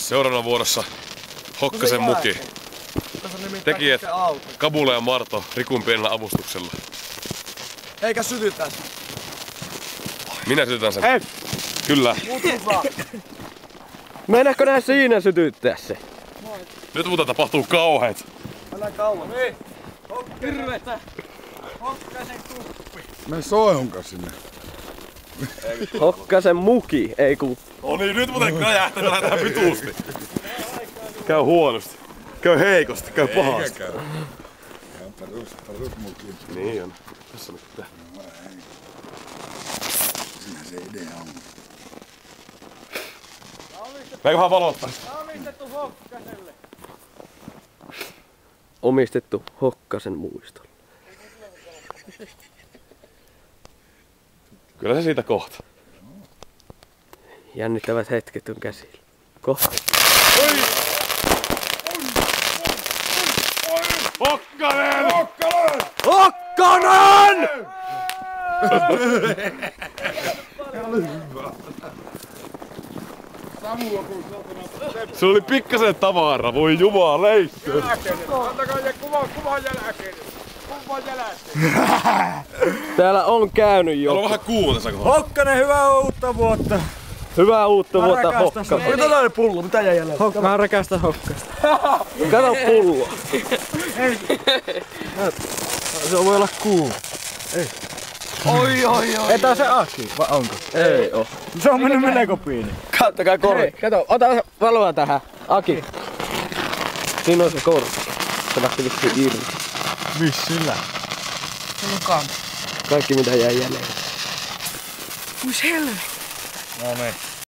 Seuraavana vuorossa Hokkasen muki. Tekijät Kabule ja Marto Rikun pienellä avustuksella. Eikä sytytä. Minä sytytän sen. Ei. Kyllä. Meinaatko nää siinä sytyttää se? Nyt muuta tapahtuu kauheet. Älä kauan. Ei. Hirveetä. Hokkasen kuppi. Mene Soihunkaan sinne. Hokkasen muki, ei ku. No niin, nyt muuten räjähtää tähän vituusti. Käy huonosti. Käy heikosti, käy pahasti. Käy. Ihan perus muki. Niin on. Tässä on mitään. No ei. Siinä se idea on. Näinköhän valottaa? Omistettu Hokkaselle. Omistettu Hokkasen muistolle. Kyllä se siitä kohta. Jännittävät hetket on käsillä. Kohta. Hokkanen! Hokkanen! Se oli pikkasen tavara, voi jumaleissa. Antakaa se kuvan jälkeen. Kuvan jälkeen. Täällä on käynyt jo. Täällä on vähän kuuma tässä kohdassa. Hokkanen, hyvää uutta vuotta. Hyvää uutta vuotta Hokkasen. Mitä tällainen pullo? Mitä jäi jäljellä? Mä rakastan Hokkasta. Kato pulloa. Se voi olla kuuma. Oi. Ei tää se Aki, vai onko? Ei oo. Se on mennyt melkopiini. Kattokaa korvi. Kato, ota valoa tähän. Aki. Siinä on se korvi. Se lähti vissiin irti. Missillä? Se on kans. Kaikki mitä jäi jäljellä. Kuin helvetti. No niin.